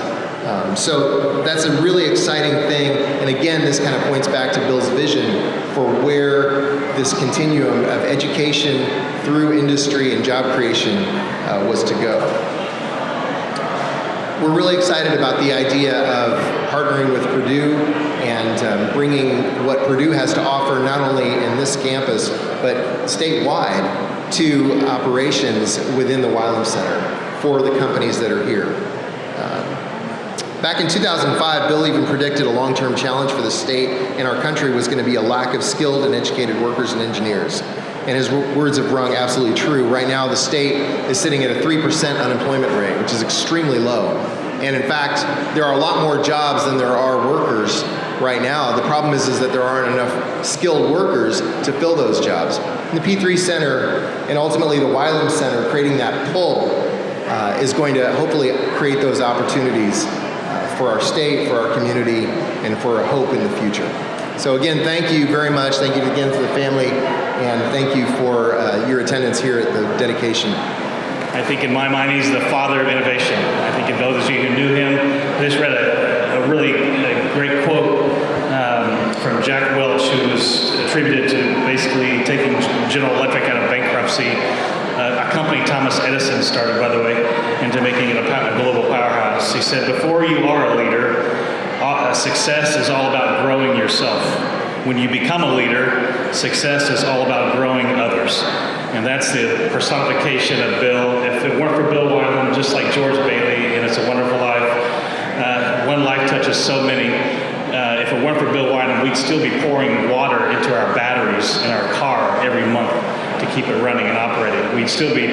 So that's a really exciting thing, and again, this kind of points back to Bill's vision for where this continuum of education through industry and job creation was to go. We're really excited about the idea of partnering with Purdue and bringing what Purdue has to offer not only in this campus, but statewide to operations within the Wylam Center for the companies that are here. Back in 2005, Bill even predicted a long-term challenge for the state and our country was going to be a lack of skilled and educated workers and engineers. And his words have rung absolutely true. Right now, the state is sitting at a 3% unemployment rate, which is extremely low. And in fact, there are a lot more jobs than there are workers right now. The problem is that there aren't enough skilled workers to fill those jobs. And the P3 Center and ultimately the Wylam Center creating that pull is going to hopefully create those opportunities for our state, for our community, and for a hope in the future. So again, thank you very much. Thank you again to the family, and thank you for your attendance here at the dedication. I think in my mind, he's the father of innovation. I think in those of you who knew him, I just read a really great quote from Jack Welch, who was attributed to basically taking General Electric out of bankruptcy, a company Thomas Edison started, by the way, into making it a global powerhouse. He said, before you are a leader, success is all about growing yourself. When you become a leader, success is all about growing others. And that's the personification of Bill. If it weren't for Bill Wylam, just like George Bailey in It's a Wonderful Life, one life touches so many. If it weren't for Bill Wylam, we'd still be pouring water into our batteries in our car every month to keep it running and operating. We'd still be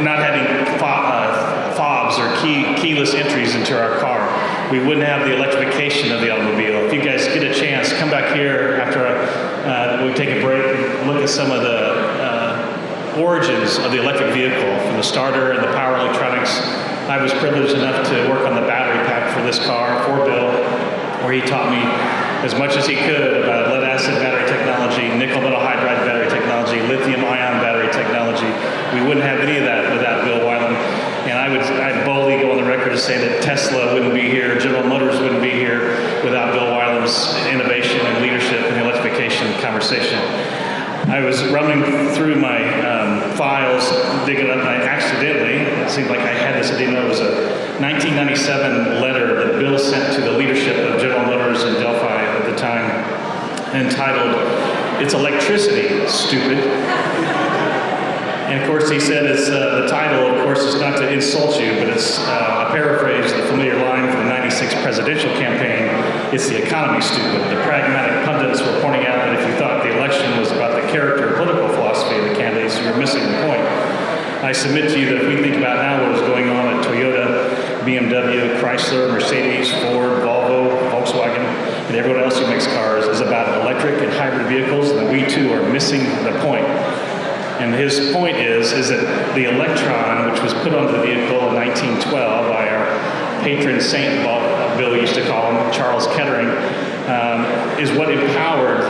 not having fobs or keyless entries into our car. We wouldn't have the electrification of the automobile. If you guys get a chance, come back here after we take a break and look at some of the origins of the electric vehicle, from the starter and the power electronics. I was privileged enough to work on the battery pack for this car for Bill, where he taught me as much as he could about lead-acid battery technology, nickel-metal hydride battery technology, lithium-ion battery technology. We wouldn't have any of that without Bill Wylam. And I'd boldly go on the record to say that Tesla wouldn't be here, General Motors wouldn't be here without Bill Wylam's innovation and leadership in the electrification conversation. I was running through my files, digging up, and I accidentally, it seemed like I had this, I didn't know it was a 1997 letter that Bill sent to the leadership of General Motors in Delphi at the time, entitled, "It's Electricity, Stupid." And of course, he said the title, of course, is not to insult you, but it's a paraphrase, the familiar line from the '96 presidential campaign, "It's the economy, stupid." The pragmatic pundits were pointing out that if you thought the election was about the character or political philosophy of the candidates, you were missing the point. I submit to you that if we think about now what is going on at Toyota, BMW, Chrysler, Mercedes, Ford, Volvo, Volkswagen, and everyone else who makes cars is about electric and hybrid vehicles, then we too are missing the point. And his point is that the electron, which was put onto the vehicle in 1912 by our patron saint, Bill used to call him, Charles Kettering, is what empowered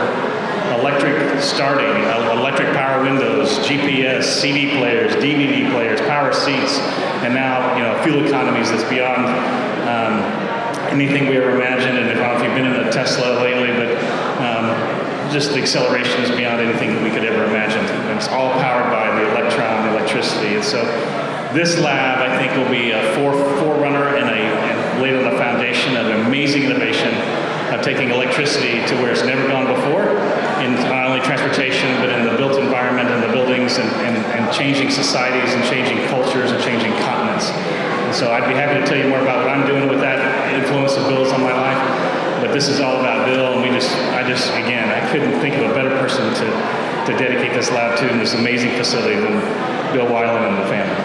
electric starting, electric power windows, GPS, CD players, DVD players, power seats, and now fuel economies that's beyond anything we ever imagined. And I don't know if you've been in a Tesla lately, but just the acceleration is beyond anything that we could ever imagine. And it's all powered by the electron, the electricity. And so this lab, I think, will be a forerunner and laid on the foundation of amazing innovation of taking electricity to where it's never gone before, in not only transportation, but in the built environment and the buildings, and changing societies and changing cultures and changing continents. And so I'd be happy to tell you more about what I'm doing with that influence of Bill's on my life. But this is all about Bill, and I couldn't think of a better person to dedicate this lab to in this amazing facility than Bill Wylam and the family.